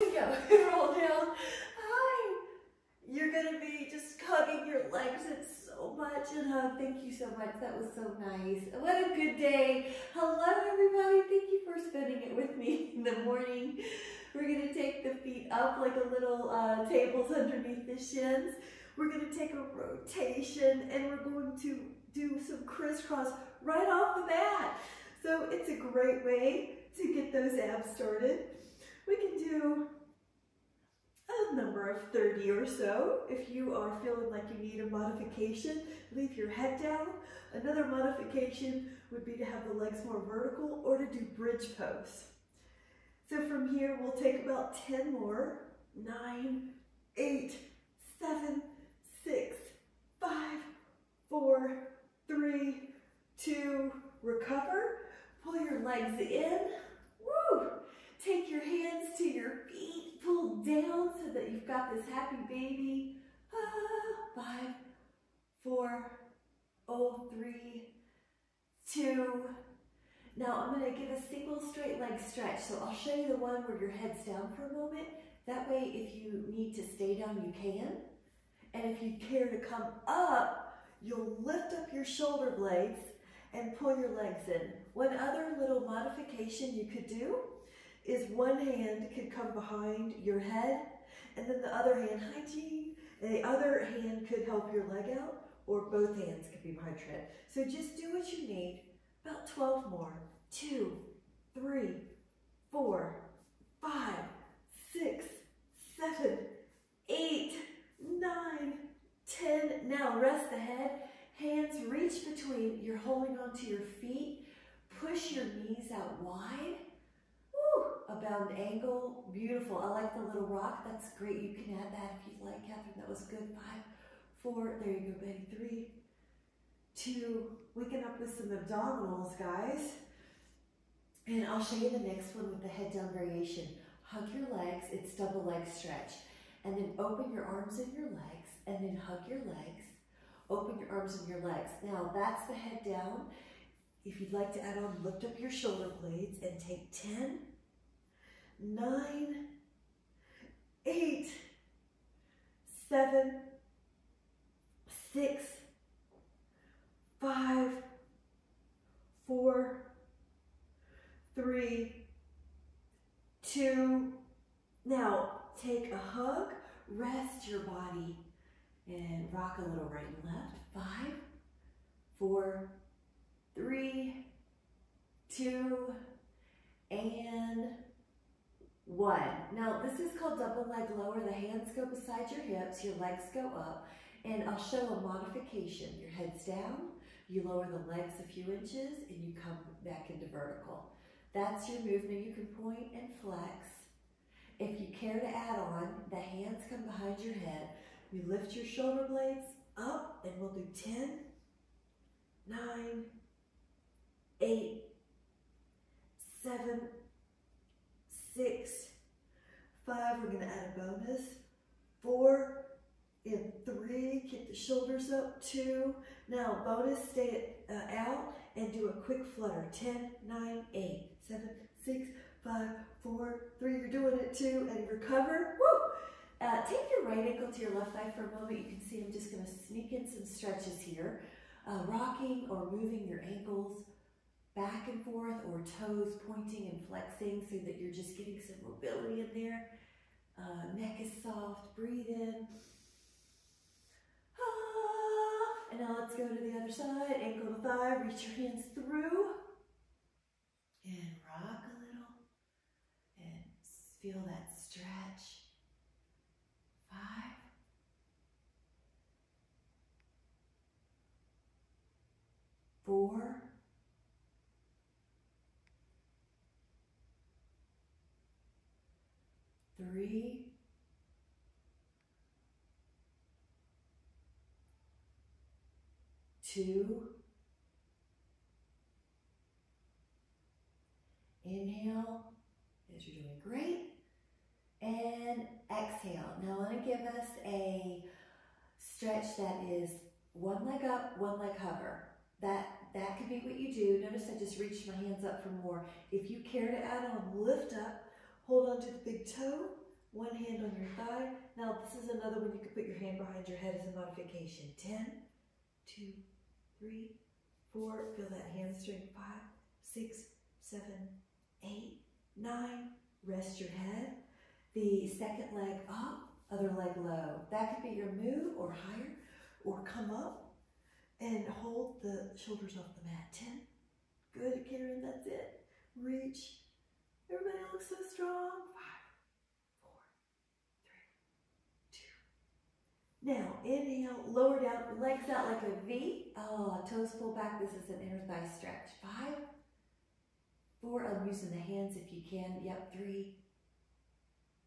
Go, roll down. Hi. You're going to be just hugging your legs. It's so much. And thank you so much. That was so nice. What a good day. Hello, everybody. Thank you for spending it with me in the morning. We're going to take the feet up like a little tables underneath the shins. We're going to take a rotation and we're going to do some crisscross right off the mat. So it's a great way to get those abs started. We can do a number of 30 or so. If you are feeling like you need a modification, leave your head down. Another modification would be to have the legs more vertical or to do bridge pose. So from here, we'll take about 10 more. 9, 8, 7, 6, 5, 4, 3, 2, recover. Pull your legs in. Woo! Take your hands to your feet, pull down so that you've got this happy baby. 5, 4, 3, 2. Now I'm going to give a single straight leg stretch. So I'll show you the one where your head's down for a moment. That way, if you need to stay down, you can. And if you care to come up, you'll lift up your shoulder blades and pull your legs in. One other little modification you could do is one hand could come behind your head, and then the other hand, hi Jean, and the other hand could help your leg out, or both hands could be behind your head. So just do what you need, about 12 more. 2, 3, 4, 5, 6, 7, 8, 9, 10. Now rest the head, hands reach between, you're holding onto your feet, push your knees out wide. A bound angle, beautiful. I like the little rock. That's great. You can add that if you'd like, Catherine. That was good. 5, 4. There you go, Betty. 3, 2. Waking up with some abdominals, guys. And I'll show you the next one with the head down variation. Hug your legs. It's double leg stretch. And then open your arms and your legs. And then hug your legs. Open your arms and your legs. Now that's the head down. If you'd like to add on, lift up your shoulder blades and take 10. 9, 8, 7, 6, 5, 4, 3, 2. Now take a hug, rest your body, and rock a little right and left. 5, 4, 3, 2, and 1. Now this is called double leg lower. The hands go beside your hips, your legs go up, and I'll show a modification. Your head's down, you lower the legs a few inches, and you come back into vertical. That's your movement. You can point and flex. If you care to add on, the hands come behind your head. You lift your shoulder blades up, and we'll do 10, 9, 8, 7, 6, 5, we're going to add a bonus, 4, and 3, keep the shoulders up, 2, now bonus, stay out, and do a quick flutter, 10, 9, 8, 7, 6, 5, 4, 3, you're doing it 2, and recover, woo! Take your right ankle to your left thigh for a moment. You can see I'm just going to sneak in some stretches here, rocking or moving your ankles back and forth, or toes pointing and flexing so that you're just getting some mobility in there. Neck is soft, breathe in. And now let's go to the other side, ankle to thigh, reach your hands through. And rock a little. And feel that stretch. 5. 4. 3, 2, inhale, as you're doing great, and exhale. Now I'm going to give us a stretch that is one leg up, one leg hover. That could be what you do. Notice I just reached my hands up for more. If you care to add on, lift up, hold on to the big toe, One hand on your thigh. Now this is another one you can put your hand behind your head as a modification. 10, 2, 3, 4. Feel that hamstring. 5, 6, 7, 8, 9. Rest your head. The second leg up, other leg low. That could be your move or higher or come up and hold the shoulders off the mat. 10. Good, Karen, that's it. Reach. Everybody looks so strong. 5, 4, 3, 2. Now, inhale, lower down, legs out like a V. Oh, toes pull back. This is an inner thigh stretch. 5, 4. I'm using the hands if you can. Yep, 3,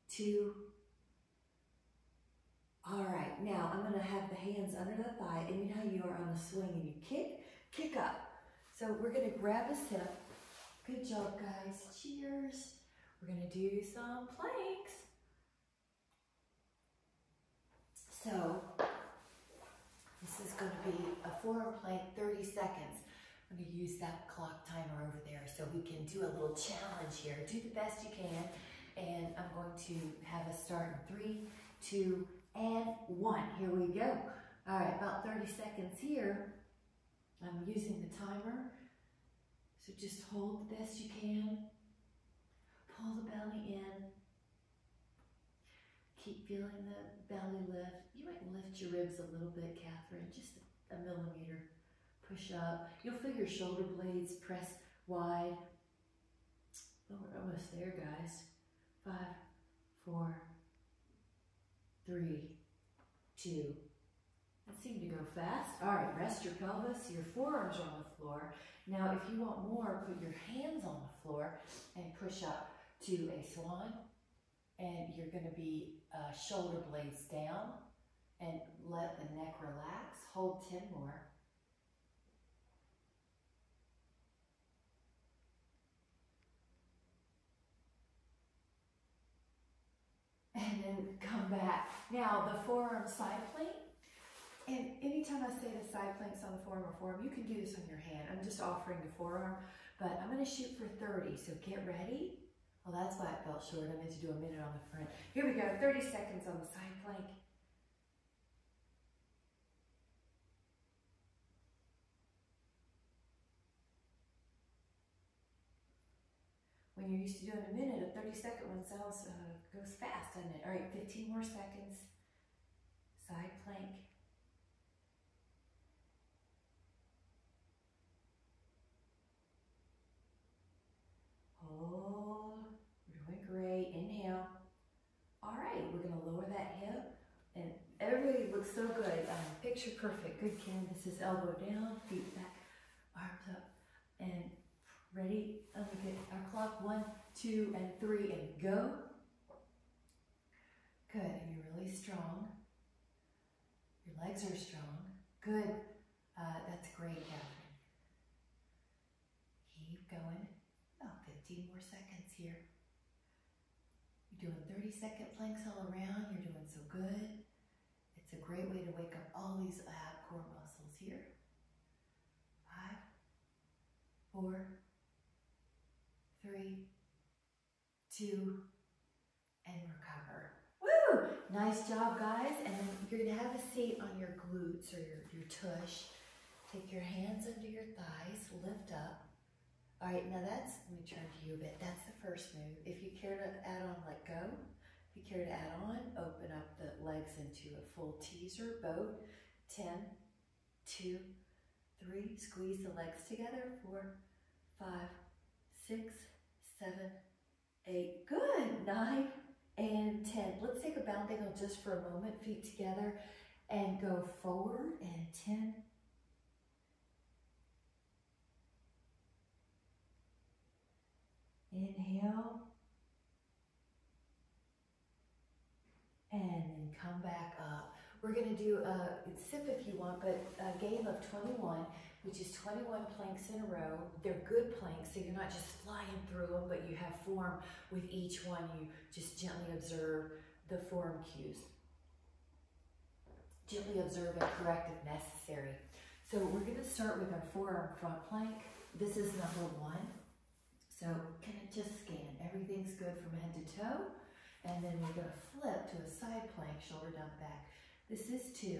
2. All right, now I'm gonna have the hands under the thigh, and you know how you are on a swing and you kick up. So we're gonna grab a hip. Good job, guys, cheers. We're gonna do some planks. So this is gonna be a forearm plank, 30 seconds. I'm gonna use that clock timer over there so we can do a little challenge here. Do the best you can. And I'm going to have us start in 3, 2, and 1. Here we go. All right, about 30 seconds here. I'm using the timer. So just hold the best you can. Pull the belly in. Keep feeling the belly lift. You might lift your ribs a little bit, Catherine, just a millimeter. Push up. You'll feel your shoulder blades press wide. Oh, we're almost there, guys. 5, 4, 3, 2. That seemed to go fast. All right, rest your pelvis. Your forearms are on the floor. Now, if you want more, put your hands on the floor and push up to a swan. And you're going to be shoulder blades down and let the neck relax. Hold 10 more. And then come back. Now the forearm side plank. And anytime I say the side planks on the forearm or forearm, you can do this on your hand. I'm just offering the forearm, but I'm going to shoot for 30. So get ready. Well, that's why it felt short. I meant to do a minute on the front. Here we go. 30 seconds on the side plank. When you're used to doing a minute, a 30-second one goes fast, doesn't it? All right, 15 more seconds. Side plank. Hold. We're doing great. Inhale. All right, we're going to lower that hip. And everybody looks so good. Picture perfect. Good, Ken. This is elbow down, feet back, arms up. And ready? Let me get our clock. 1, 2, and 3, and go. Good, and you're really strong. Your legs are strong. Good. That's great, Catherine. Keep going. About 15 more seconds here. You're doing 30-second planks all around. You're doing so good. It's a great way to wake up all these ab core muscles here. 5, 4, 3, 2, and recover. Woo! Nice job, guys. And then you're going to have a seat on your glutes or your tush. Take your hands under your thighs, lift up. All right, now let me turn to you a bit. That's the first move. If you care to add on, let go. If you care to add on, open up the legs into a full teaser, boat. 10, 2, 3. Squeeze the legs together. 4, 5, 6, 7, 8. Good. 9 and 10. Let's take a bound angle just for a moment. Feet together and go forward. And 10. Inhale. And then come back up. We're going to do a sip if you want, but a game of 21, which is 21 planks in a row. They're good planks, so you're not just flying through them, but you have form with each one. You just gently observe the form cues. Gently observe and corrective necessary. So we're going to start with our forearm front plank. This is number 1. So can it just scan? Everything's good from head to toe. And then we're going to flip to a side plank, shoulder down back. This is 2.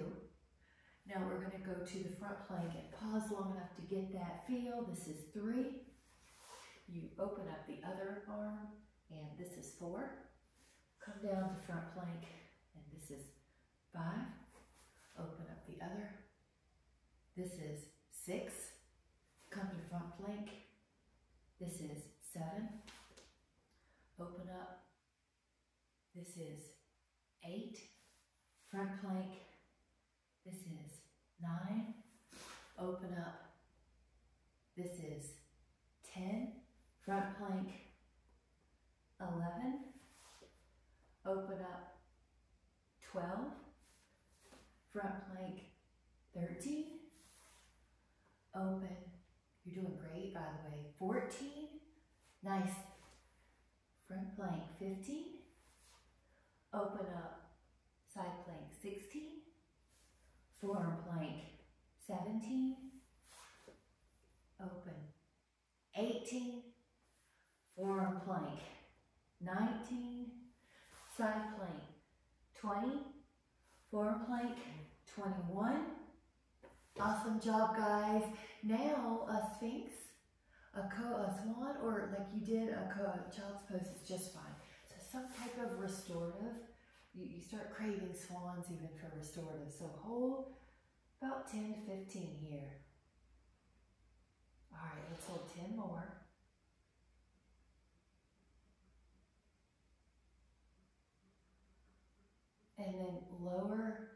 Now we're going to go to the front plank and pause long enough to get that feel. This is 3. You open up the other arm, and this is 4. Come down to front plank, and this is 5. Open up the other. This is 6. Come to front plank. This is 7. Open up. This is 8. Front plank. This is 9. Open up. This is 10. Front plank. 11. Open up. 12. Front plank. 13. Open. You're doing great, by the way. 14. Nice. Front plank. 15. Open up. Side plank. 16. Forearm plank. 17. Open. 18. Forearm plank. 19. Side plank. 20. Forearm plank. 21. Awesome job, guys. Now a sphinx, a swan, or like you did a child's pose is just fine. So some type of restorative. You start craving swans even for restorative. So hold about 10 to 15 here. All right, let's hold 10 more. And then lower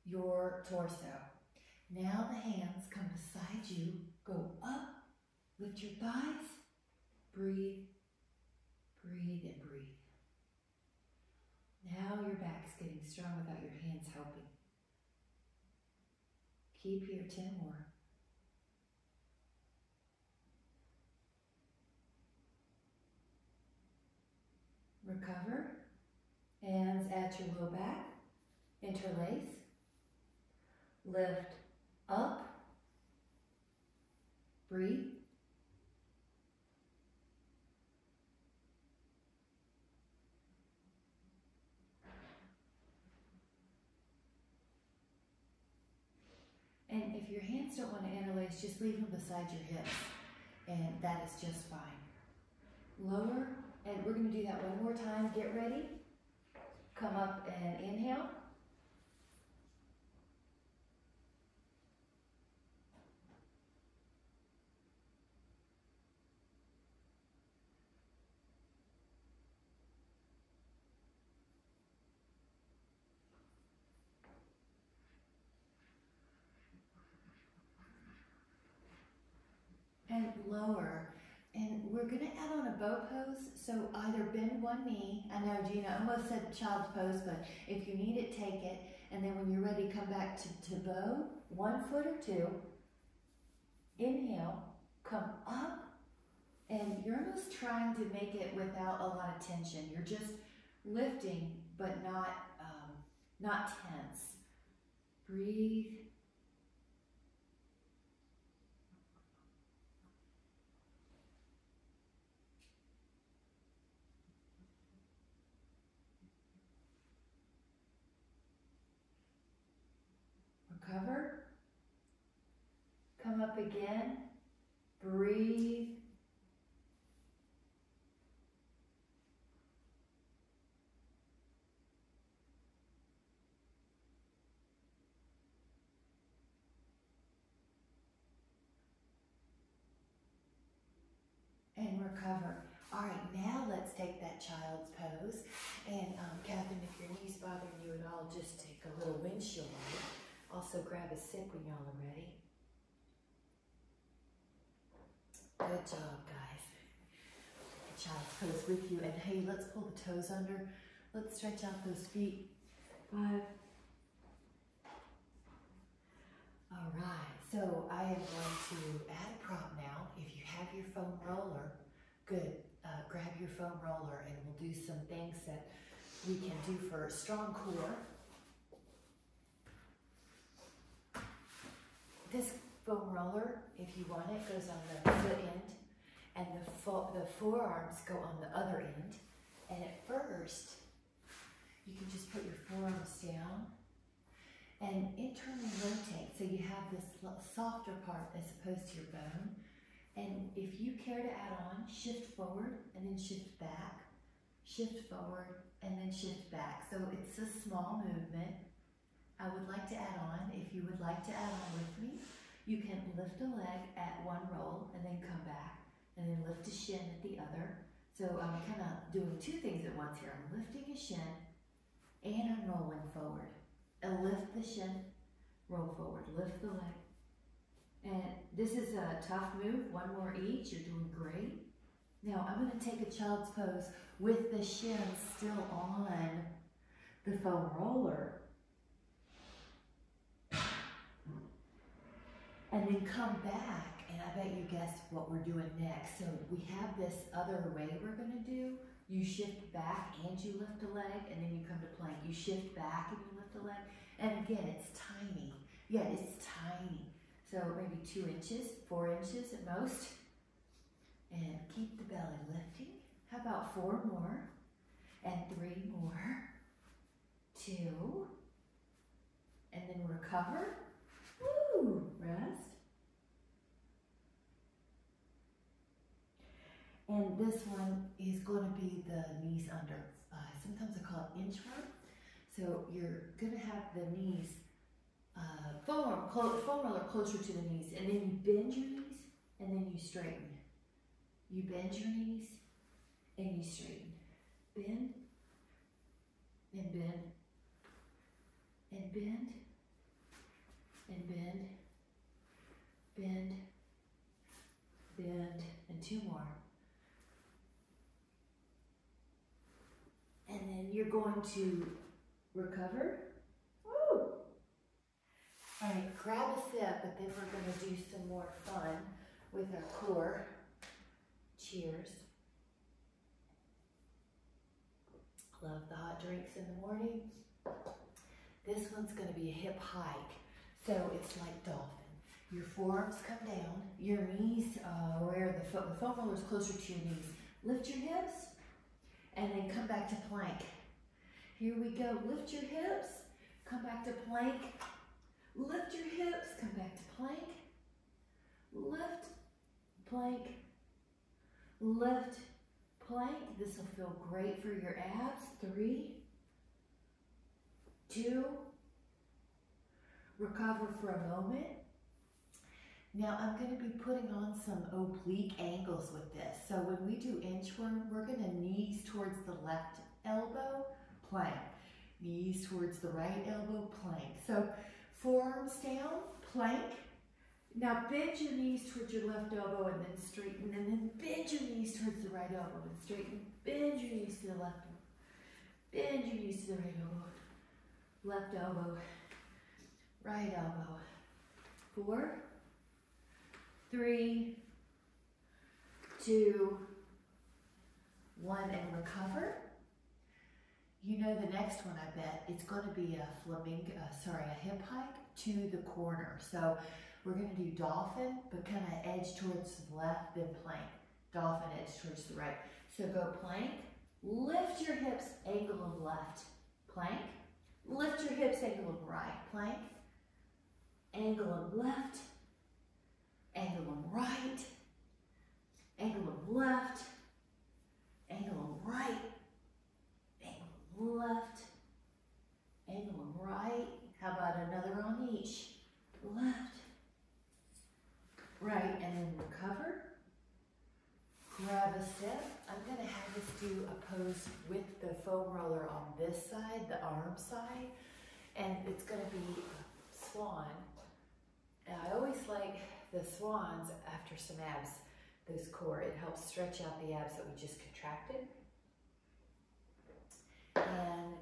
your torso. Now the hands come beside you, go up, lift your thighs, breathe, breathe, and breathe. Now your back is getting strong without your hands helping. Keep here 10 more. Recover. Hands at your low back. Interlace. Lift up. Breathe. And if your hands don't want to interlace, just leave them beside your hips. And that is just fine. Lower, and we're going to do that one more time. Get ready. Come up and inhale. And lower. And we're going to add on a bow pose, so either bend one knee. I know Gina almost said child's pose, but if you need it, take it. And then when you're ready, come back to bow, 1 foot or 2. Inhale, come up, and you're almost trying to make it without a lot of tension. You're just lifting, but not tense. Breathe. Recover. Come up again. Breathe. And recover. All right, now let's take that child's pose. And Catherine, if your knee's bothering you at all, just take a little windshield wipe. Also grab a sip when y'all are ready. Good job, guys. The child's pose with you. And hey, let's pull the toes under. Let's stretch out those feet. 5. All right, so I am going to add a prop now. If you have your foam roller, good. Grab your foam roller and we'll do some things that we can do for a strong core. This foam roller, if you want it, goes on the foot end, and the forearms go on the other end. And at first, you can just put your forearms down and internally rotate so you have this softer part as opposed to your bone. And if you care to add on, shift forward and then shift back, shift forward and then shift back. So it's a small movement. I would like to add on, if you would like to add on with me, you can lift a leg at one roll and then come back and then lift a shin at the other. So I'm kind of doing two things at once here. I'm lifting a shin and I'm rolling forward. And lift the shin, roll forward, lift the leg. And this is a tough move, one more each, you're doing great. Now I'm gonna take a child's pose with the shin still on the foam roller. And then come back, and I bet you guessed what we're doing next. So we have this other way we're gonna do. You shift back and you lift a leg, and then you come to plank. You shift back and you lift a leg. And again, it's tiny. Yeah, it's tiny. So maybe 2 inches, 4 inches at most. And keep the belly lifting. How about 4 more? And 3 more. 2. And then recover. Woo! Rest. And this one is going to be the knees under. Sometimes I call it inchworm. So you're going to have the knees, foam roller closer to the knees, and then you bend your knees, and then you straighten. You bend your knees, and you straighten. Bend, and bend, and bend, and bend, bend, bend, and 2 more. And then you're going to recover. Woo! All right, grab a sip, but then we're going to do some more fun with our core. Cheers. Love the hot drinks in the morning. This one's going to be a hip hike. So it's like dolphin. Your forearms come down, your knees, where the foam roller is closer to your knees. Lift your hips, and then come back to plank. Here we go, lift your hips, come back to plank. Lift your hips, come back to plank. Lift, plank, lift, plank. This will feel great for your abs. 3, 2, recover for a moment. Now I'm going to be putting on some oblique angles with this. So when we do inchworm, we're going to knees towards the left elbow, plank. Knees towards the right elbow, plank. So forearms down, plank. Now bend your knees towards your left elbow and then straighten, and then bend your knees towards the right elbow and straighten. Bend your knees to the left elbow. Bend your knees to the right elbow. Left elbow, right elbow. 4, 3, 2, 1, and recover. You know the next one, I bet, it's going to be a hip hike to the corner. So we're going to do dolphin, but kind of edge towards the left, then plank. Dolphin, edge towards the right. So go plank, lift your hips, angle of left, plank. Lift your hips, angle of right, plank. Angle of left, angle of right, angle of left, angle of right, angle of left, angle of right. How about another on each? Left, right, and then recover. Grab a sip. I'm going to have us do a pose with the foam roller on this side, the arm side, and it's going to be a swan. And I always like the swans after some abs, those core. It helps stretch out the abs that we just contracted. And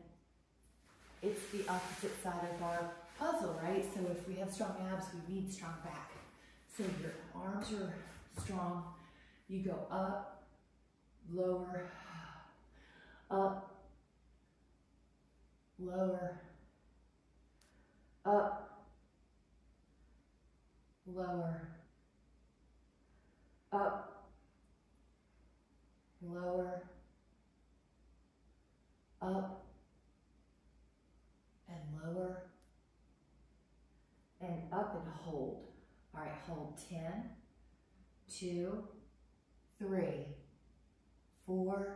it's the opposite side of our puzzle, right? So if we have strong abs, we need strong back. So your arms are strong. You go up, lower, up, lower, up, lower, up, lower, up and lower and up and hold. All right, hold 10, 2, 3, 4.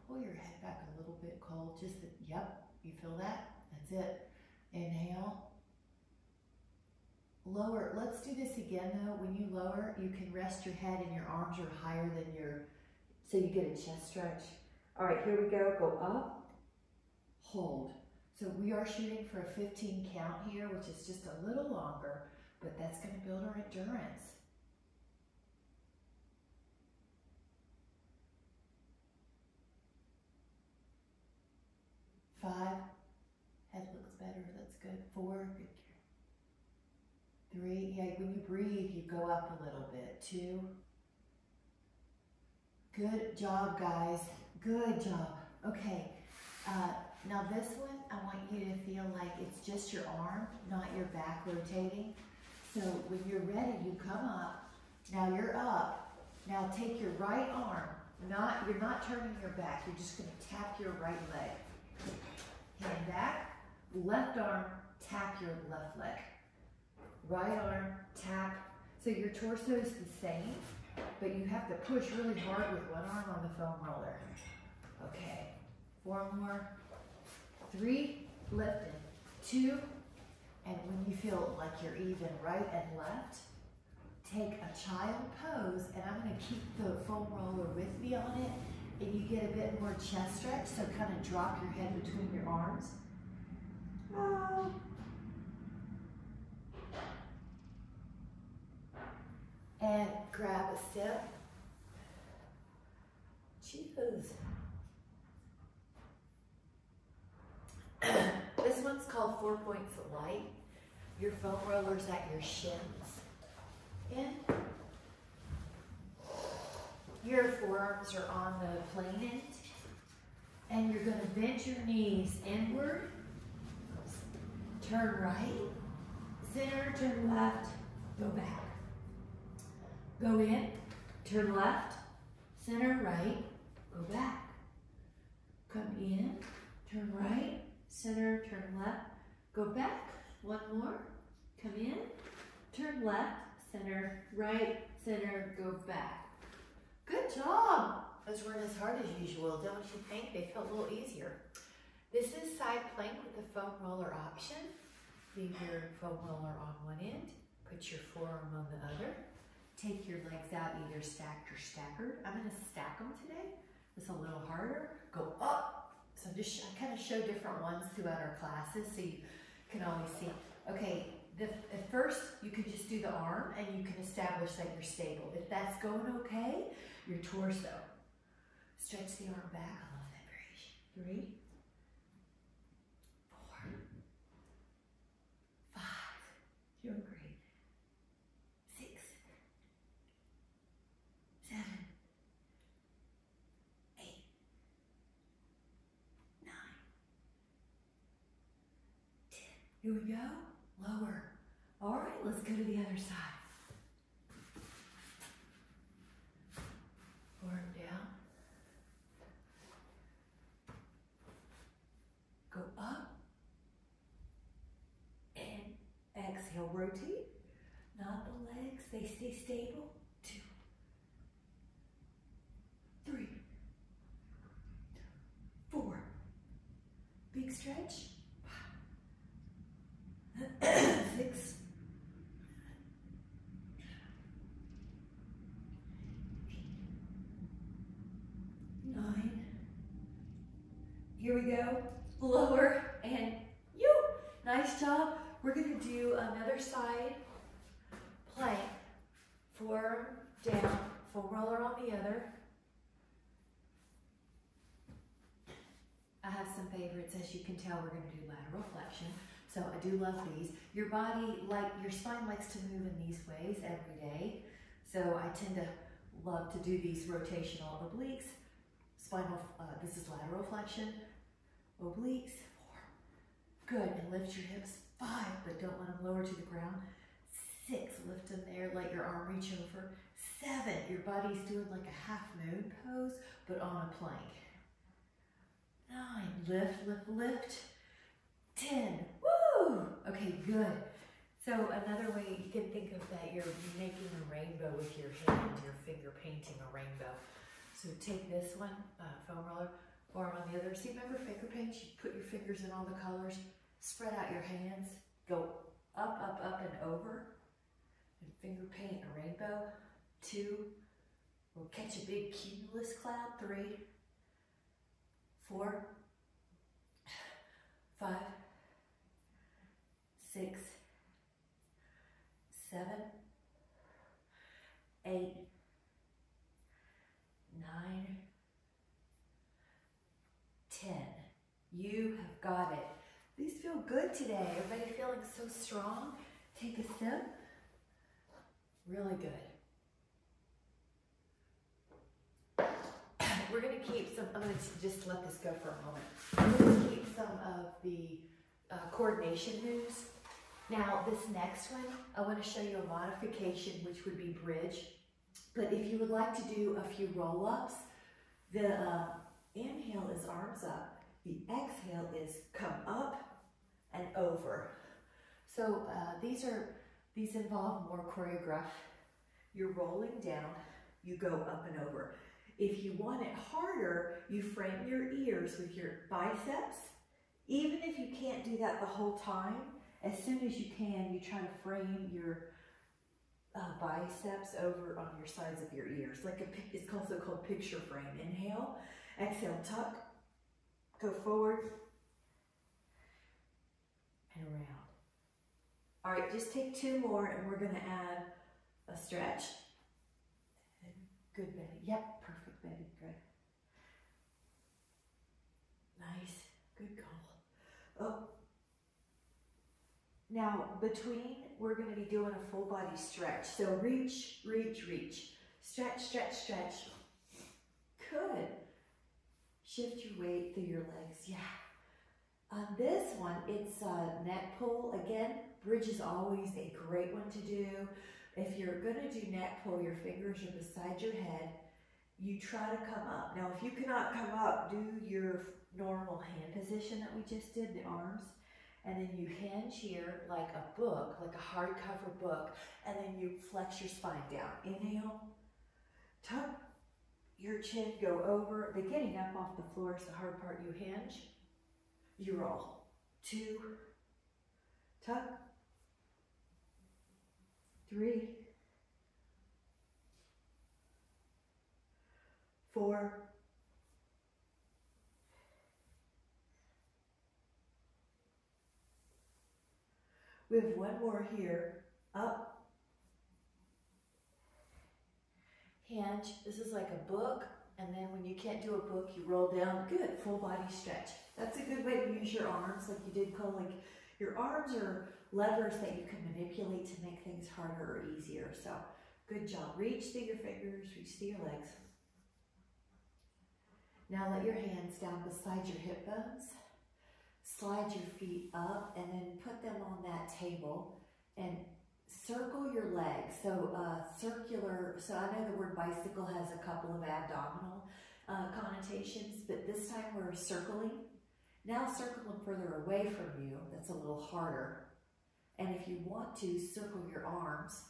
Pull your head back a little bit, Cole. Just, yep, you feel that? That's it. Inhale. Lower. Let's do this again though. When you lower, you can rest your head and your arms are higher than so you get a chest stretch. All right, here we go. Go up, hold. So we are shooting for a 15 count here, which is just a little longer, but that's going to build our endurance. 5, head looks better, that's good. 4, good. 3, yeah, when you breathe, you go up a little bit. 2, good job, guys, good job. Okay, now this one, I want you to feel like it's just your arm, not your back rotating. So when you're ready, you come up, now you're up. Now take your right arm, you're not turning your back, you're just gonna tap your right leg. Hand back, left arm, tap your left leg. Right arm, tap. So your torso is the same, but you have to push really hard with one arm on the foam roller. Okay, 4 more. 3, lifting. 2, and when you feel like you're even right and left, take a child pose, and I'm gonna keep the foam roller with me on it, and you get a bit more chest stretch, so kind of drop your head between your arms. And grab a step. Cheers. This one's called 4 Points of Light. Your foam roller's at your shins. In. Your forearms are on the plane end. And you're going to bend your knees inward. Turn right. Center, turn left. Go back. Go in. Turn left. Center, right. Go back. Come in. Turn right. Center, turn left. Go back. One more. Come in. Turn left. Center, right. Center, go back. Good job. Those weren't as hard as usual, don't you think? They felt a little easier. This is side plank with the foam roller option. Leave your foam roller on one end. Put your forearm on the other. Take your legs out either stacked or staggered. I'm going to stack them today. It's a little harder. Go up. So I kind of show different ones throughout our classes so you can always see. Okay, at first you can just do the arm and you can establish that you're stable. If that's going okay, your torso. Stretch the arm back. I love that variation. 3, 4, 5. You're great. 6, 7, 8, 9, 10. Here we go. Lower. All right, let's go to the other side. Forearm down. Go up. And exhale, rotate. Not the legs, they stay stable. 2, 3, 4. Big stretch. 6, 9. Here we go. Lower and nice job. We're going to do another side plank. Forearm down, foam roller on the other. I have some favorites. As you can tell, we're going to do lateral flexion. So I do love these. Your body, your spine likes to move in these ways every day. So I tend to love to do these rotational obliques. This is lateral flexion. Obliques. 4. Good. And lift your hips. 5, but don't let them lower to the ground. 6, lift them there. Let your arm reach over. 7, your body's doing like a half moon pose, but on a plank. 9, lift, lift, lift. 10, woo! Okay, good. So another way you can think of that, you're making a rainbow with your hand, your finger painting a rainbow. So take this one, foam roller, or on the other. See, remember finger paint? You put your fingers in all the colors, spread out your hands, go up, up, up, and over, and finger paint a rainbow. 2, we'll catch a big cumulus cloud. 3, 4, 5, 6, 7, 8, 9, 10. You have got it. These feel good today. Everybody feeling so strong? Take a sip. Really good. We're going to keep some, I'm going to just let this go for a moment. We're going to keep some of the coordination moves. Now, this next one, I want to show you a modification, which would be bridge. But if you would like to do a few roll-ups, the inhale is arms up. The exhale is come up and over. So these involve more choreographed. You're rolling down, you go up and over. If you want it harder, you frame your ears with your biceps. Even if you can't do that the whole time, as soon as you can, you try to frame your biceps over on your sides of your ears. It's also called picture frame. Inhale, exhale, tuck, go forward, and around. All right, just take 2 more, and we're gonna add a stretch. Good, Betty. Yep, perfect, Betty. Good. Nice. Good call. Oh. Now, between, we're going to be doing a full body stretch. So reach, reach, reach. Stretch, stretch, stretch. Good. Shift your weight through your legs. Yeah. On this one, it's a neck pull. Again, bridge is always a great one to do. If you're going to do neck pull, your fingers are beside your head. You try to come up. Now, if you cannot come up, do your normal hand position that we just did, the arms. And then you hinge here like a book, like a hardcover book. And then you flex your spine down. Inhale, tuck your chin, go over. The getting up off the floor is the hard part. You hinge, you roll. 2, tuck. 3, 4, 5. We have one more here. Up. Hinge. This is like a book. And then when you can't do a book, you roll down. Good. Full body stretch. That's a good way to use your arms, like you did, Cole. Like your arms are levers that you can manipulate to make things harder or easier. So good job. Reach through your fingers, reach through your legs. Now let your hands down beside your hip bones. Slide your feet up and then put them on that table and circle your legs. So circular, so I know the word bicycle has a couple of abdominal connotations, but this time we're circling. Now circle them further away from you. That's a little harder. And if you want to, circle your arms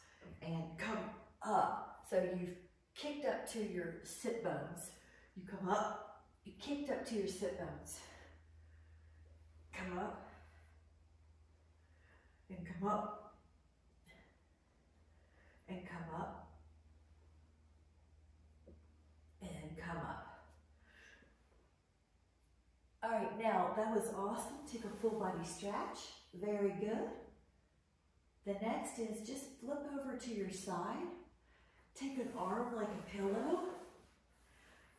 and come up. So you've kicked up to your sit bones. You come up, you kicked up to your sit bones. Come up, and come up, and come up, and come up. All right, now that was awesome. Take a full body stretch. Very good. The next is just flip over to your side. Take an arm like a pillow.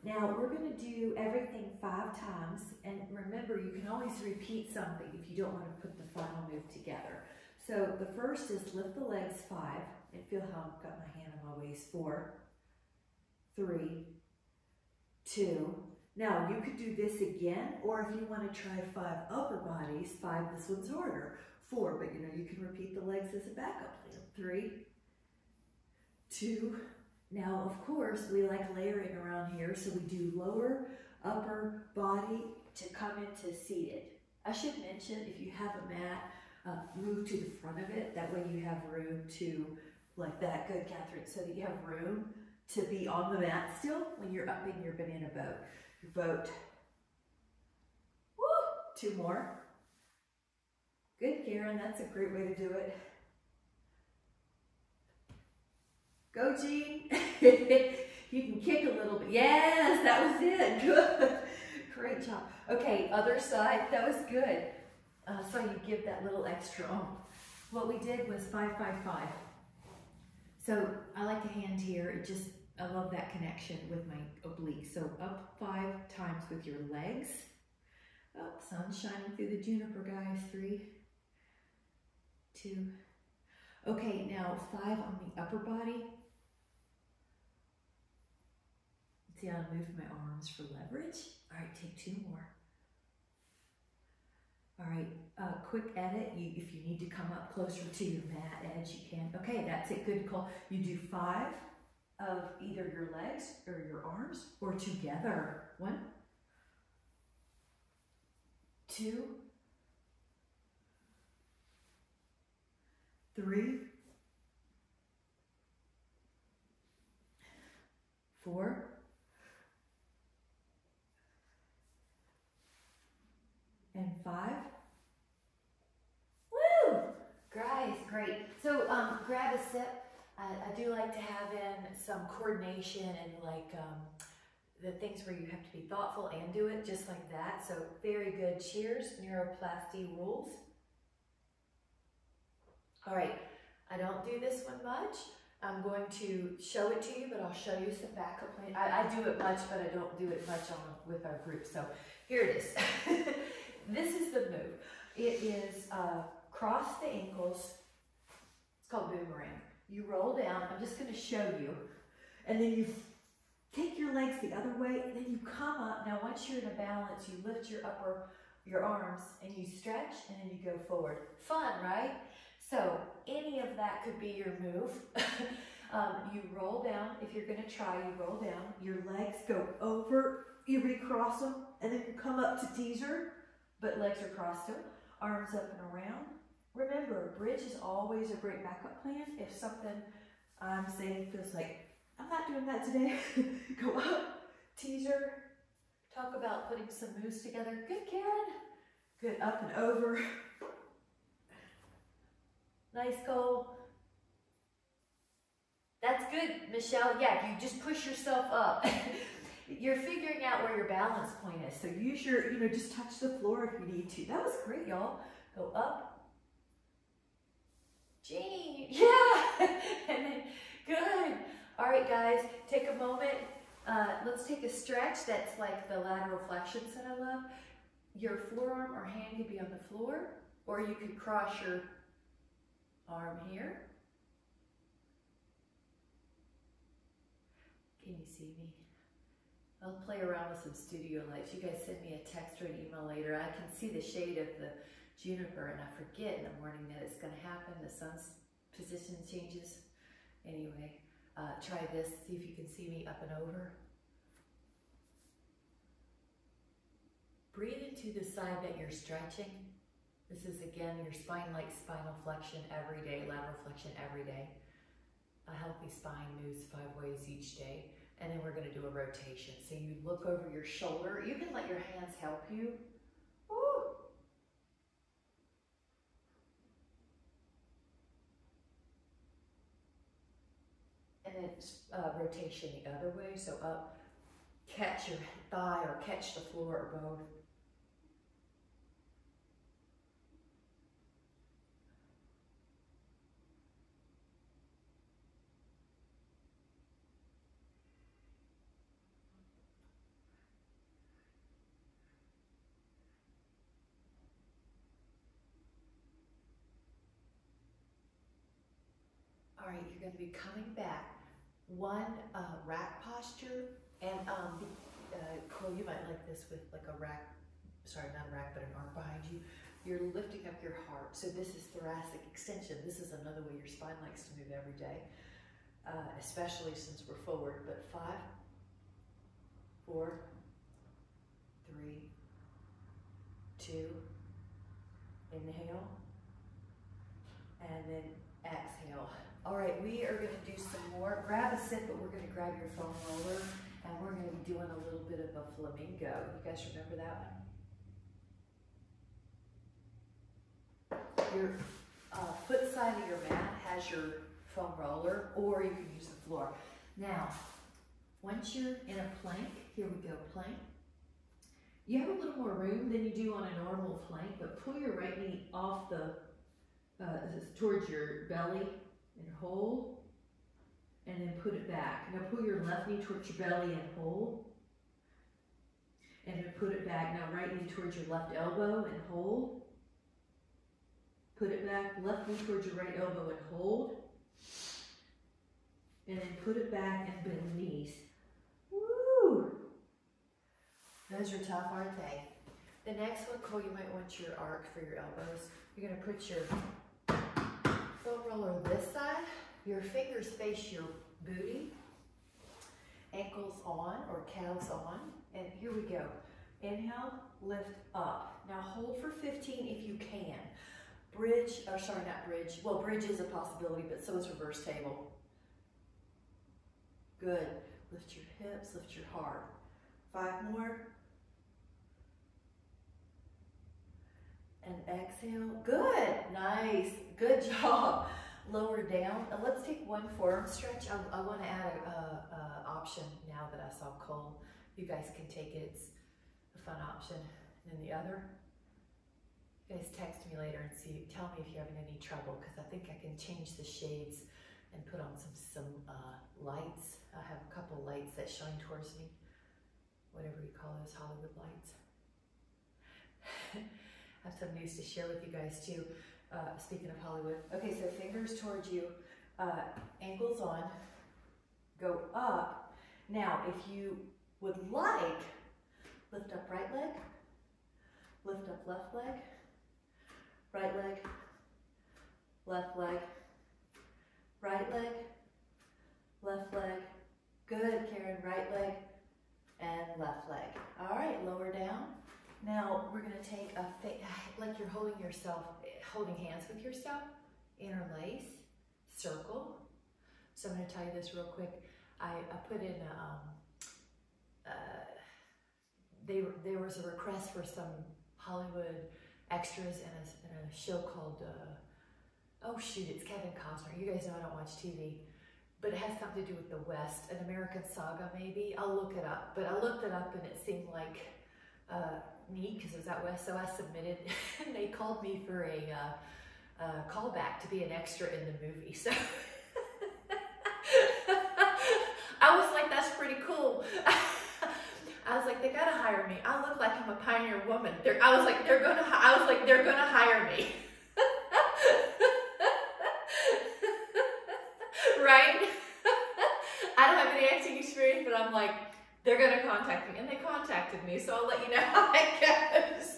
Now we're going to do everything 5 times, and remember you can always repeat something if you don't want to put the final move together. So the first is lift the legs 5, and feel how I've got my hand on my waist. 4, 3, 2. Now you could do this again, or if you want to try 5 upper bodies, 5, this one's harder. 4, but you can repeat the legs as a backup. 3, 2. Now, of course, we like layering around here, so we do lower, upper body, to come into seated. I should mention, if you have a mat, move to the front of it. That way you have room to, like that, good Catherine, so that you have room to be on the mat still when you're up in your banana boat. Your boat. Woo! 2 more. Good, Karen, that's a great way to do it. Go, Jean. You can kick a little bit. Yes, that was it. Good. Great job. Okay, other side. That was good. So you give that little extra oomph. What we did was 5, 5, 5. So I like to hand here. It just, I love that connection with my obliques. So up 5 times with your legs. Up, sun shining through the juniper, guys. 3, 2. Okay, now 5 on the upper body. See how I move my arms for leverage? All right, take 2 more. All right, quick edit. If you need to come up closer to your mat edge, you can. Okay, that's it, good call. You do 5 of either your legs or your arms or together. 1, 2, 3, 4, and 5. Woo! Guys, great. So grab a sip. I do like to have in some coordination and like the things where you have to be thoughtful and do it just like that. So very good. Cheers. Neuroplasty rules. All right. I don't do this one much. I'm going to show it to you, but I'll show you some backup plan. I do it much, but I don't do it much with our group. So here it is. This is the move. It is cross the ankles. It's called boomerang. You roll down. I'm just going to show you. And then you take your legs the other way, and then you come up. Now, once you're in a balance, you lift your arms, and you stretch, and then you go forward. Fun, right? So any of that could be your move. You roll down. If you're going to try, you roll down. Your legs go over. You recross them, and then you come up to teaser. But legs are crossed up, arms up and around. Remember, a bridge is always a great backup plan. If something I'm saying feels like, I'm not doing that today, go up, teaser, talk about putting some moves together. Good, Karen. Good, up and over. Nice, Cole. That's good, Michelle. Yeah, you just push yourself up. You're figuring out where your balance point is. So use your, just touch the floor if you need to. That was great, y'all. Go up. Gee, yeah. And then, good. All right, guys, take a moment. Let's take a stretch. That's like the lateral flexions that I love. Your forearm or hand could be on the floor, or you could cross your arm here. Can you see me? I'll play around with some studio lights. You guys send me a text or an email later. I can see the shade of the juniper, and I forget in the morning that it's going to happen. The sun's position changes. Anyway, try this. See if you can see me up and over. Breathe into the side that you're stretching. This is, again, your spine-like spinal flexion every day, lateral flexion every day. A healthy spine moves 5 ways each day. And then we're going to do a rotation. So you look over your shoulder. You can let your hands help you. Woo. And then rotation the other way. So up, catch your thigh or catch the floor or both. All right, you're going to be coming back. One rack posture, and Cole, you might like this with like a rack, sorry, not a rack, but an arm behind you. You're lifting up your heart. So this is thoracic extension. This is another way your spine likes to move every day, especially since we're forward. But 5, 4, 3, 2. Inhale. And then exhale. All right, we are going to do some more. Grab a sip, but we're going to grab your foam roller, and we're going to be doing a little bit of a flamingo. You guys remember that one? Your foot side of your mat has your foam roller, or you can use the floor. Now, once you're in a plank, here we go, plank. You have a little more room than you do on a normal plank, but pull your right knee off the towards your belly and hold, and then put it back. Now pull your left knee towards your belly and hold, and then put it back. Now right knee towards your left elbow and hold. Put it back, left knee towards your right elbow and hold, and then put it back and bend the knees. Woo! Those are tough, aren't they? The next one, Cole, you might want your arc for your elbows. You're going to put your foam roller this side. Your fingers face your booty. Ankles on or calves on. And here we go. Inhale, lift up. Now hold for 15 if you can. Bridge, or sorry, not bridge. Well, bridge is a possibility, but so is reverse table. Good. Lift your hips, lift your heart. 5 more. And exhale. Good. Nice. Good job. Lower down. And let's take one forearm stretch. I want to add a option now that I saw Cole. You guys can take it. It's a fun option. And then the other. You guys text me later and tell me if you're having any trouble, because I think I can change the shades and put on some lights. I have a couple lights that shine towards me. Whatever you call those, Hollywood lights. I have some news to share with you guys too. Speaking of Hollywood. Okay, so fingers towards you, ankles on, go up. Now, if you would like, lift up right leg, lift up left leg, right leg, left leg, right leg, left leg. Good, Karen, right leg and left leg. All right, lower down. Now we're gonna take like you're holding hands with yourself, interlace, circle. So I'm gonna tell you this real quick. I put in there was a request for some Hollywood extras in a show called, oh shoot, it's Kevin Costner. You guys know I don't watch TV, but it has something to do with the West, an American Saga maybe. I'll look it up, but I looked it up and it seemed like neat because it was out West, so I submitted and they called me for a callback to be an extra in the movie. So I was like, that's pretty cool. I was like, they gotta hire me. I look like I'm a pioneer woman. I was like, they're gonna hire me. Right? I don't have any acting experience, but I'm like, they're gonna contact me, and they contacted me, so I'll let you know how it goes.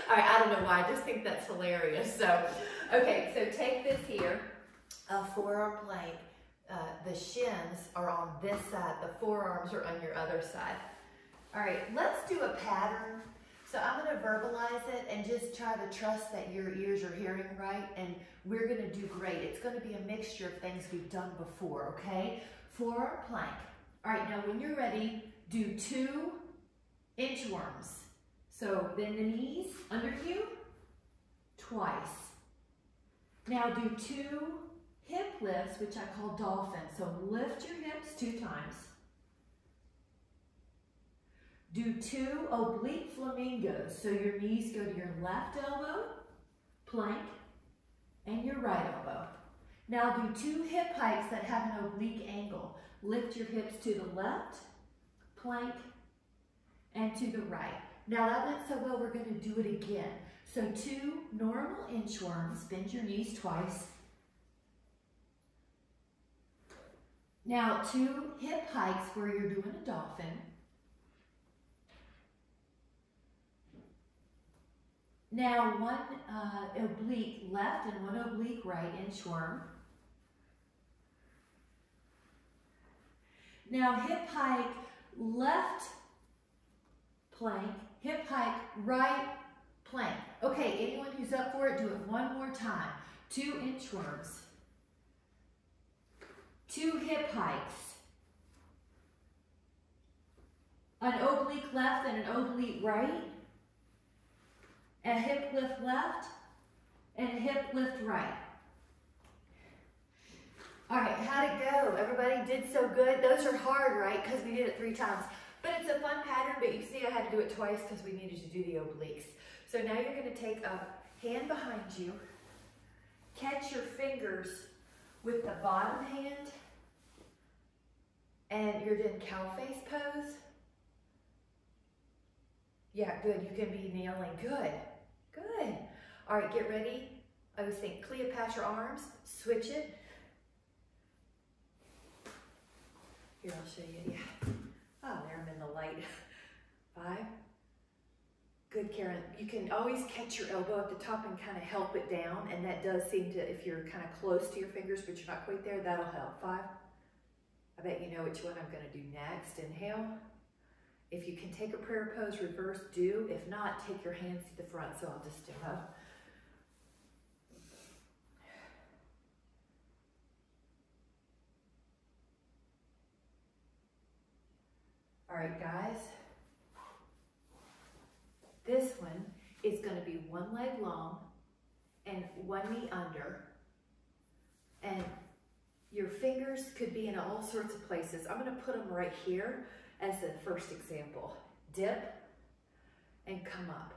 All right, I don't know why, I just think that's hilarious. So, okay, so take this here, a forearm plank. The shins are on this side, the forearms are on your other side. All right, let's do a pattern. So I'm gonna verbalize it and just try to trust that your ears are hearing right, and we're gonna do great. It's gonna be a mixture of things we've done before, okay? Forearm plank. All right, now when you're ready, do 2 inchworms. So bend the knees under you twice. Now do 2 hip lifts, which I call dolphin. So lift your hips 2 times. Do 2 oblique flamingos. So your knees go to your left elbow, plank, and your right elbow. Now do 2 hip hikes that have an oblique angle. Lift your hips to the left, plank, and to the right. Now that went so well, we're gonna do it again. So 2 normal inchworms, bend your knees twice. Now 2 hip hikes where you're doing a dolphin. Now 1 oblique left and 1 oblique right inchworm. Now hip hike, left plank, hip hike, right plank. Okay, anyone who's up for it, do it one more time. 2 inchworms, 2 hip hikes, an oblique left and an oblique right, a hip lift left, and a hip lift right. All right, how'd it go? Everybody did so good. Those are hard, right? Because we did it 3 times. But it's a fun pattern, but you see I had to do it twice because we needed to do the obliques. So now you're gonna take a hand behind you, catch your fingers with the bottom hand, and you're doing cow face pose. Yeah, good, you can be nailing, good, good. All right, get ready. I always think Cleopatra arms, switch it. Here, I'll show you, yeah. Oh, there I'm in the light. 5. Good, Karen. You can always catch your elbow at the top and kind of help it down, and that does seem to, if you're kind of close to your fingers, but you're not quite there, that'll help. 5. I bet you know which one I'm gonna do next. Inhale. If you can take a prayer pose, reverse, do. If not, take your hands to the front, so I'll just do it. All right, guys. This one is going to be 1 leg long and 1 knee under. And your fingers could be in all sorts of places. I'm going to put them right here as the first example. Dip and come up.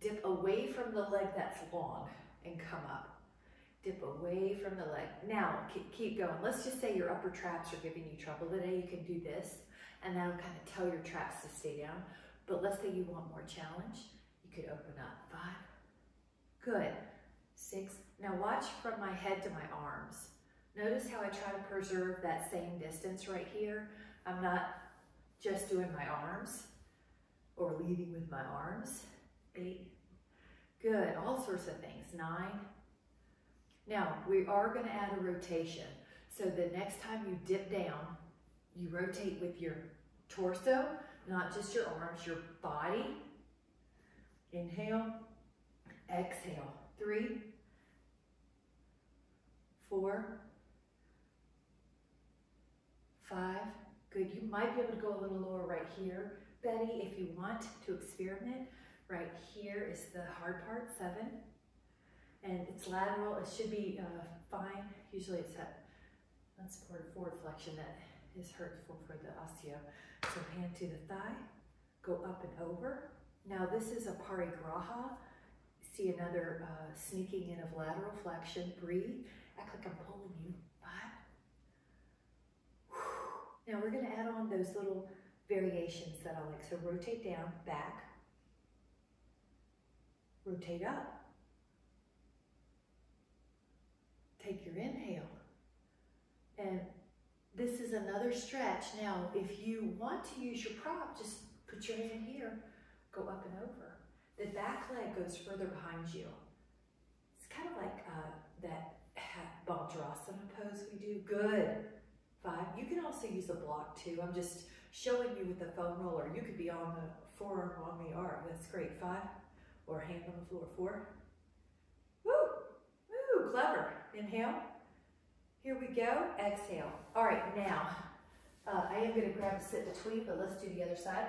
Dip away from the leg that's long and come up. Dip away from the leg. Now, keep going. Let's just say your upper traps are giving you trouble today. You can do this, and that'll kind of tell your traps to stay down. But let's say you want more challenge. You could open up. 5. Good. 6. Now watch from my head to my arms. Notice how I try to preserve that same distance right here. I'm not just doing my arms or leading with my arms. 8. Good. All sorts of things. 9. Now, we are going to add a rotation. So the next time you dip down, you rotate with your torso, not just your arms, your body. Inhale, exhale. 3, 4, 5. Good. You might be able to go a little lower right here, Betty, if you want to experiment. Right here is the hard part, 7. And it's lateral. It should be fine. Usually it's that unsupported forward flexion that is hurtful for the osteo. So hand to the thigh, go up and over. Now this is a parigraha. See another sneaking in of lateral flexion. Breathe. Act like I'm pulling you. 5. Now we're going to add on those little variations that I like. So rotate down, back. Rotate up. Take your inhale. And this is another stretch. Now, if you want to use your prop, just put your hand here, go up and over. The back leg goes further behind you. It's kind of like that Badrasana pose we do. Good. 5. You can also use a block too. I'm just showing you with the foam roller. You could be on the forearm on the arm. That's great. 5. Or hand on the floor. 4. Woo! Woo! Clever. Inhale. Here we go. Exhale. All right, now, I am going to grab a sit between, but let's do the other side.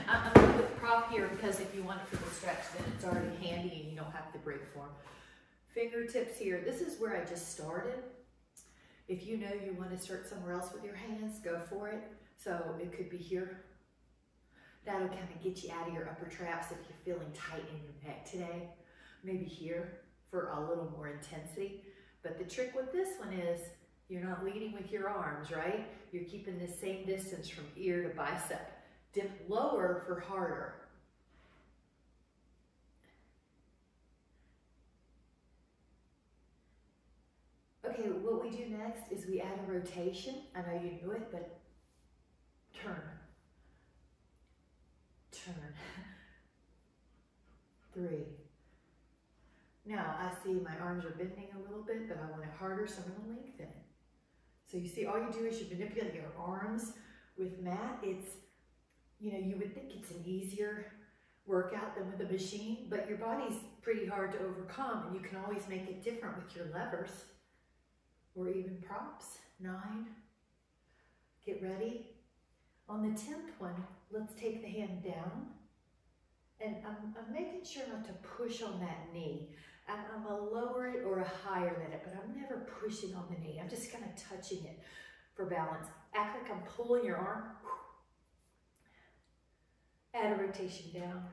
I'm going to put the prop here because if you want it for the stretch, then it's already handy and you don't have to break form. Fingertips here. This is where I just started. If you know you want to start somewhere else with your hands, go for it. So it could be here. That'll kind of get you out of your upper traps if you're feeling tight in your neck today. Maybe here for a little more intensity. But the trick with this one is you're not leading with your arms, right? You're keeping the same distance from ear to bicep. Dip lower for harder. Okay, what we do next is we add a rotation. I know you knew it, but turn. Turn. 3. Now, I see my arms are bending a little bit, but I want it harder, so I'm going to lengthen it. So you see, all you do is you manipulate your arms With mat, it's, you know, you would think it's an easier workout than with a machine, but your body's pretty hard to overcome, and you can always make it different with your levers or even props. 9. Get ready. On the 10th one, let's take the hand down, and I'm making sure not to push on that knee. I'm gonna lower it or higher than it, but I'm never pushing on the knee. I'm just kind of touching it for balance. Act like I'm pulling your arm. Add a rotation down.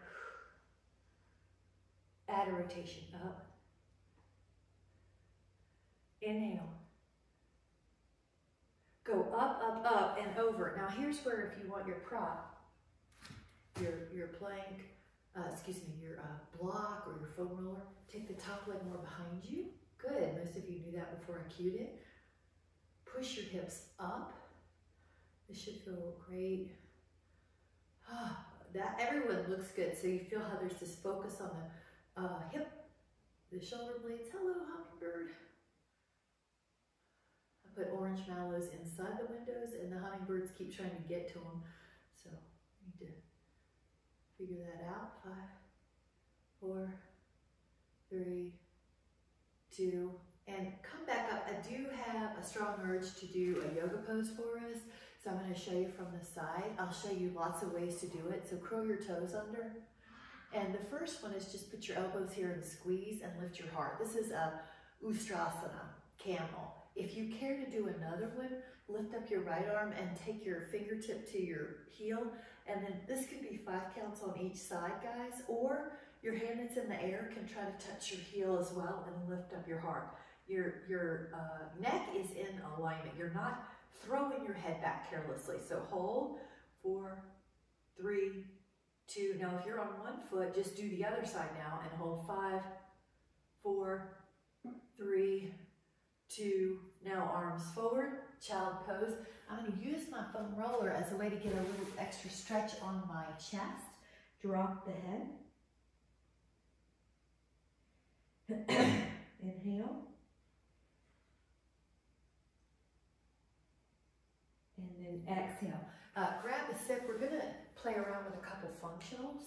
Add a rotation up. Inhale. Go up, up, up, and over. Now here's where if you want your prop, your plank, your block or your foam roller, take the top leg more behind you. Good, most of you knew that before I cued it. Push your hips up. This should feel great. That everyone looks good, so you feel how there's this focus on the hip, the shoulder blades. Hello, hummingbird. I put orange mallows inside the windows, and the hummingbirds keep trying to get to them, so you need to figure that out. 5, 4, 3, 2, and come back up. I do have a strong urge to do a yoga pose for us, so I'm going to show you from the side. I'll show you lots of ways to do it, so curl your toes under. And the first one is just put your elbows here and squeeze and lift your heart. This is a Ustrasana, camel. If you care to do another one, lift up your right arm and take your fingertip to your heel. And then this could be 5 counts on each side, guys. Or your hand that's in the air can try to touch your heel as well and lift up your heart. Your neck is in alignment. You're not throwing your head back carelessly. So hold. 4, 3, 2. Now if you're on one foot, just do the other side now and hold. 5, 4, 3, 2. Now arms forward, child pose. I'm going to use my foam roller as a way to get a little extra stretch on my chest. Drop the head. Inhale. And then exhale. Grab a sip. We're going to play around with a couple functionals.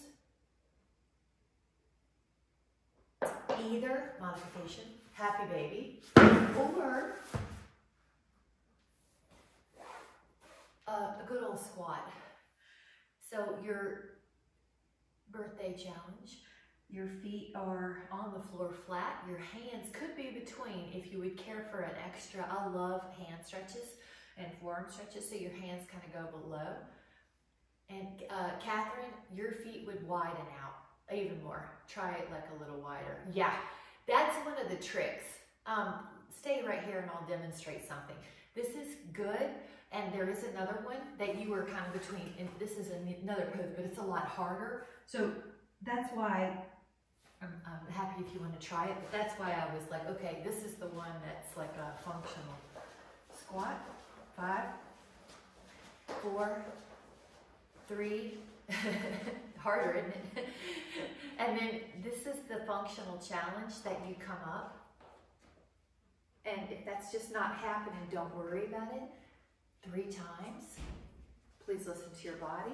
Either modification, happy baby, or a good old squat. So your birthday challenge, your feet are on the floor flat, your hands could be between if you would care for an extra. I love hand stretches and forearm stretches, so your hands kind of go below. And Catherine, your feet would widen out even more. Try it like a little wider. Yeah, that's one of the tricks. Stay right here and I'll demonstrate something. This is good, and there is another one that you were kind of between, and this is another pose, but it's a lot harder. So that's why I'm happy if you want to try it, but that's why I was like, okay, this is the one that's like a functional squat. 5, 4, 3, harder, isn't it? And then this is the functional challenge that you come up. And if that's just not happening, don't worry about it. 3 times. Please listen to your body.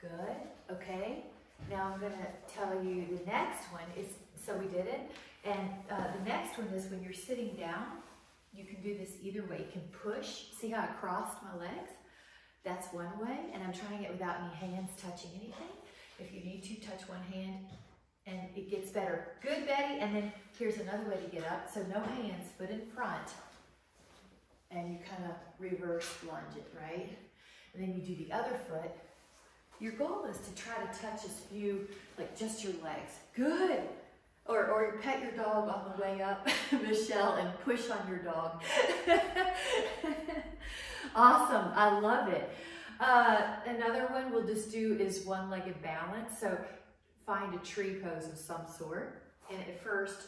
Good. Okay. Now I'm going to tell you the next one is, so we did it. And the next one is when you're sitting down, you can do this either way. You can push. See how I crossed my legs? That's one way. And I'm trying it without any hands touching anything. If you need to, touch one hand and it gets better. Good, Betty. And then here's another way to get up. So no hands, foot in front. And you kind of reverse lunge it, right? And then you do the other foot. Your goal is to try to touch as few, like just your legs. Good. Or pet your dog on the way up, Michelle, and push on your dog. Awesome. I love it. Another one we'll just do is one-legged balance. So find a tree pose of some sort. And at first,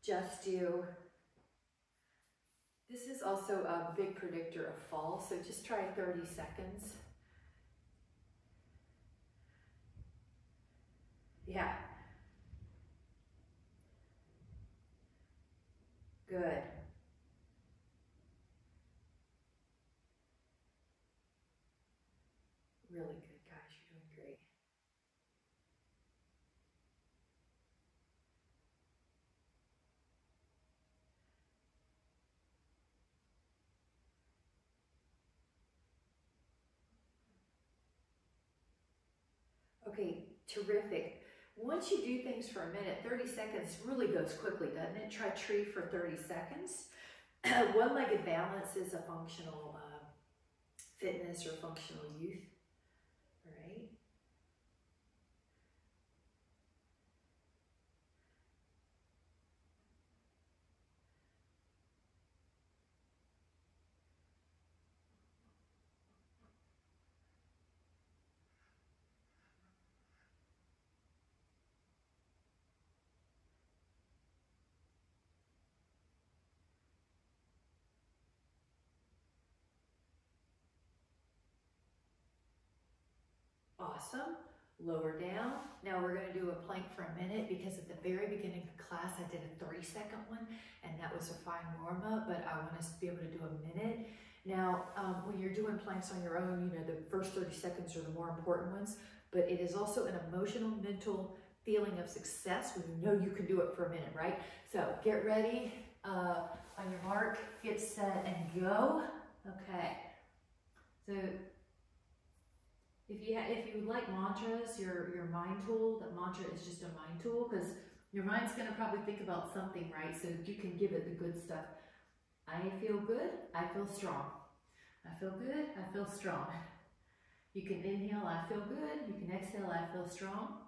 just do, this is also a big predictor of fall. So just try 30 seconds. Yeah. Good. Really good, guys. You're doing great. Okay, terrific. Once you do things for a minute, 30 seconds really goes quickly, doesn't it? Try tree for 30 seconds. One-legged balance is a functional fitness or functional youth, right? Awesome. Lower down. Now we're going to do a plank for a minute because at the very beginning of the class I did a 30-second one and that was a fine warm-up, but I want us to be able to do a minute. Now, when you're doing planks on your own, you know, the first 30 seconds are the more important ones, but it is also an emotional, mental feeling of success when you know you can do it for a minute, right? So get ready on your mark, get set, and go. Okay. So if you like mantras, your mind tool, that mantra is just a mind tool because your mind's going to probably think about something, right? So you can give it the good stuff. I feel good, I feel strong. I feel good, I feel strong. You can inhale, I feel good. You can exhale, I feel strong.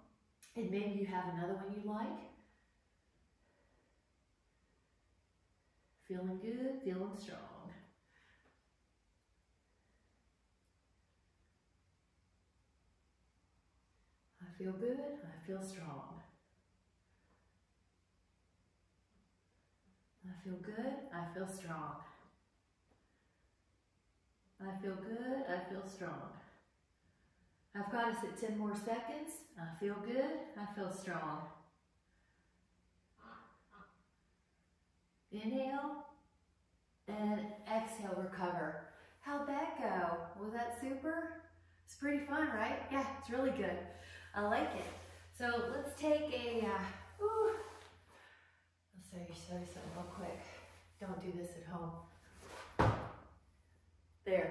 And maybe you have another one you like. Feeling good, feeling strong. I feel good, I feel strong. I feel good, I feel strong. I feel good, I feel strong. I've got us at 10 more seconds. I feel good, I feel strong. Inhale and exhale, recover. How'd that go? Was that super? It's pretty fun, right? Yeah, it's really good. I like it. So let's take a, I'll show you something real quick. Don't do this at home. There.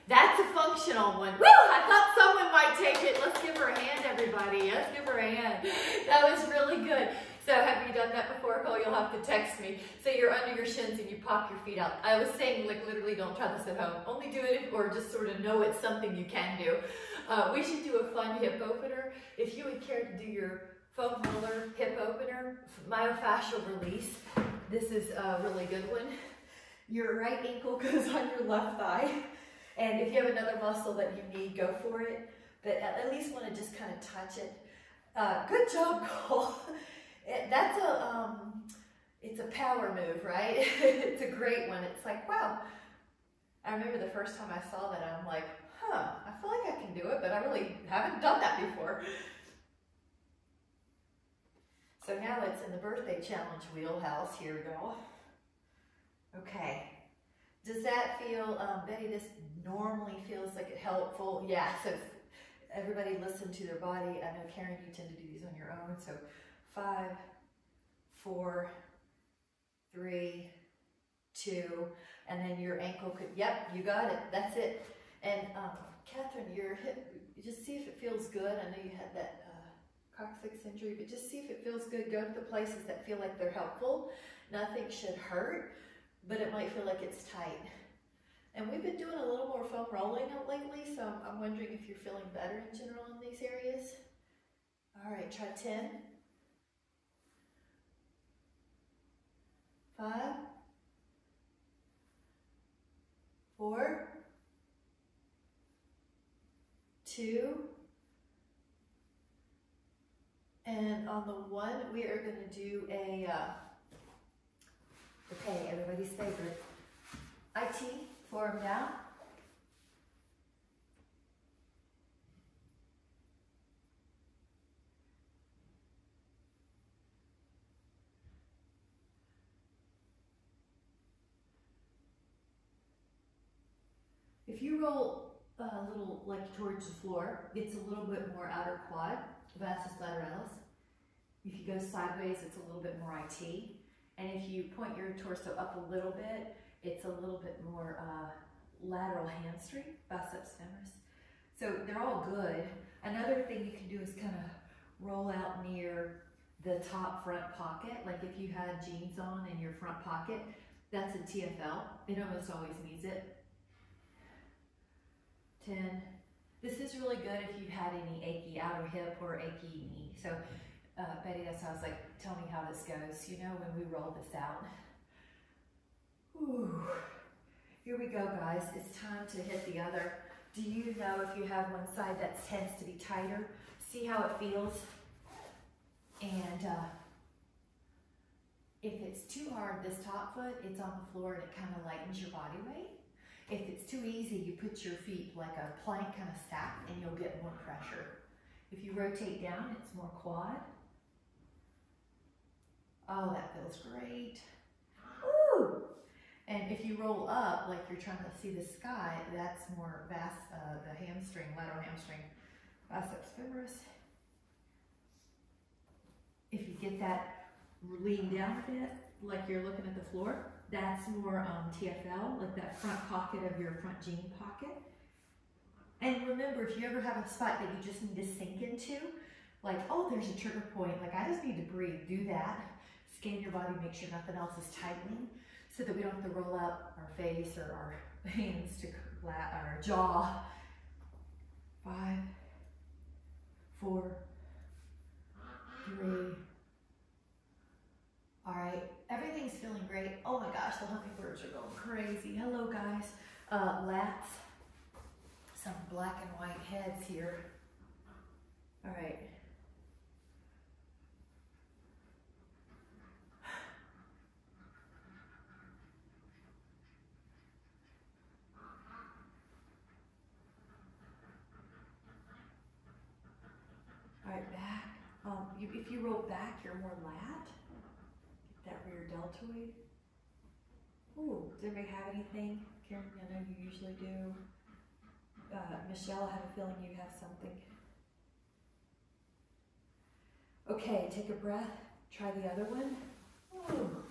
That's a functional one. Woo! I thought someone might take it. Let's give her a hand, everybody. Let's give her a hand. That was really good. So have you done that before, Cole? You'll have to text me. So you're under your shins and you pop your feet out. I was saying, like, literally don't try this at home. Only do it or just sort of know it's something you can do. We should do a fun hip opener. If you would care to do your foam roller hip opener, myofascial release, this is a really good one. Your right ankle goes on your left thigh. And if you have another muscle that you need, go for it. But at least want to just kind of touch it. Good job, Cole. That's it's a power move, right? It's a great one. It's like, wow. I remember the first time I saw that, I'm like, huh, I feel like I can do it, but I really haven't done that before. So now it's in the birthday challenge wheelhouse. Here we go. Okay. Does that feel, Betty, this normally feels like it helpful? Yeah, so everybody listen to their body. I know, Karen, you tend to do these on your own. So 5, 4, 3, 2, and then your ankle could, yep, you got it. That's it. And Catherine, your hip, just see if it feels good. I know you had that coccyx injury, but just see if it feels good. Go to the places that feel like they're helpful. Nothing should hurt, but it might feel like it's tight. And we've been doing a little more foam rolling lately, so I'm wondering if you're feeling better in general in these areas. All right, try 10. 5, 4, 2, and on the 1, we are going to do a, okay, everybody's favorite, IT, forearm down. If you roll a little like towards the floor, it's a little bit more outer quad, vastus lateralis. If you go sideways, it's a little bit more IT. And if you point your torso up a little bit, it's a little bit more lateral hamstring, biceps femoris. So they're all good. Another thing you can do is kind of roll out near the top front pocket. Like if you had jeans on in your front pocket, that's a TFL. It almost always means it. 10. This is really good if you had any achy outer hip or achy knee. So Betty, that's how I was like, tell me how this goes, you know, when we roll this out. Ooh. Here we go, guys. It's time to hit the other. Do you know if you have one side that tends to be tighter? See how it feels? And if it's too hard, this top foot, it's on the floor and it kind of lightens your body weight. If it's too easy, you put your feet like a plank kind of stacked and you'll get more pressure. If you rotate down, it's more quad. Oh, that feels great. Ooh. And if you roll up, like you're trying to see the sky, that's more the hamstring, lateral hamstring, biceps femoris. If you get that lean down a bit, like you're looking at the floor, that's more TFL, like that front pocket of your front jean pocket. And remember, if you ever have a spot that you just need to sink into, like, oh, there's a trigger point, like I just need to breathe, do that. Scan your body, make sure nothing else is tightening, so that we don't have to roll up our face or our hands to our jaw. 5, 4, 3. All right, everything's feeling great. Oh my gosh, the hummingbirds are going crazy. Hello, guys. Lats. Some black and white heads here. All right. All right, back. If you roll back, you're more lat. Get that rear deltoid. Ooh, does everybody have anything? Karen, I know you usually do. Michelle, I have a feeling you have something. Okay, take a breath. Try the other one. Ooh.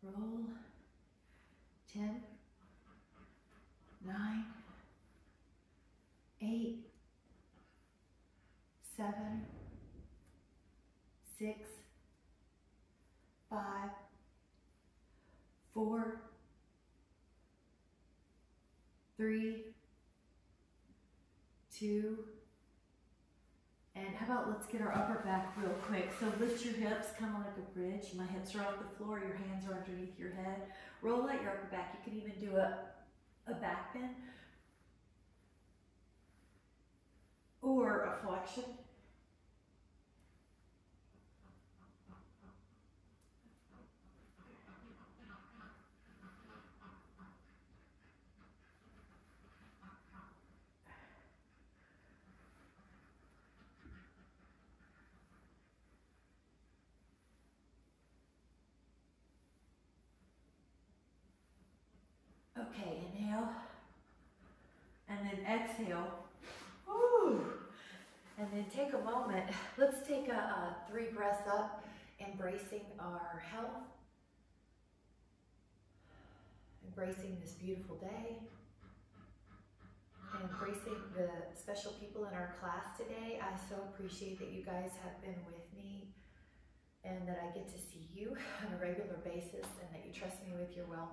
Roll. 10, 9, 8, 7, 6, 5, 4, 3, 2, and how about let's get our upper back real quick. So lift your hips, kind of like a bridge. My hips are off the floor, your hands are underneath your head. Roll out your upper back. You can even do a back bend or a flexion. Okay, inhale, and then exhale. Woo. And then take a moment. Let's take 3 breaths up, embracing our health, embracing this beautiful day, and embracing the special people in our class today. I so appreciate that you guys have been with me and that I get to see you on a regular basis and that you trust me with your well